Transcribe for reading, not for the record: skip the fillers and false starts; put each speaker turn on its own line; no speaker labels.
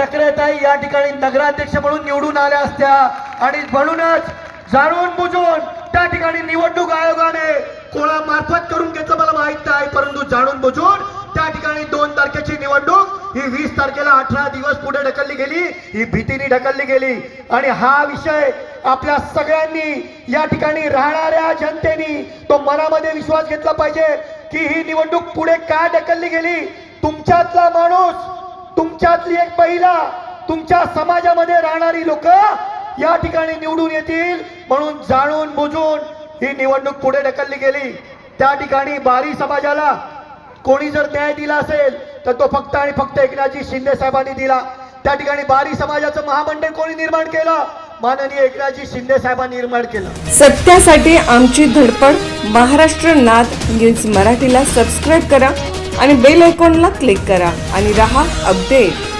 ढकरेताई या ठिकाणी नगराध्यक्ष म्हणून निवडून आल्या असत्या आणि म्हणूनच जाणून बुजून त्या ठिकाणी निवडणूक आयोगाने कोणामार्फत करून घेतलं मला माहित नाही, परंतु जाणून बुजून त्या ठिकाणी 2 तारखेची निवडणूक ही 20 तारखेला 18 दिवस पुढे ढकलली गेली, ही भीतीने ढकलली गेली। आणि हा विषय आपल्या सगळ्यांनी या ठिकाणी राहणाऱ्या जनतेने तो मनामध्ये विश्वास घेतला पाहिजे की ही निवडणूक पुढे का ढकलली गेली। तुमच्यातला माणूस, तुमच्यातली एक महिला, तुमच्या समाजामध्ये राहणारी लोक या ठिकाणी निवडून येतील म्हणून जाणून बुजून ही निवडणूक पुढे ढकलली गेली। त्या ठिकाणी बारी समाजाला कोणी जर न्याय दिला असेल तर तो फक्त आणि फक्त एकनाथजी शिंदे साहेबांनी दिला। त्या ठिकाणी बारी समाजाचं महामंडळ कोणी निर्माण केलं? माननीय एकनाथजी शिंदे साहेबांनी निर्माण केलं।
सत्यासाठी आमची धडपड। महाराष्ट्र नाद न्यूज मराठीला सबस्क्राईब करा आणि बेल आयकॉनला क्लिक करा आणि रहा अपडेट।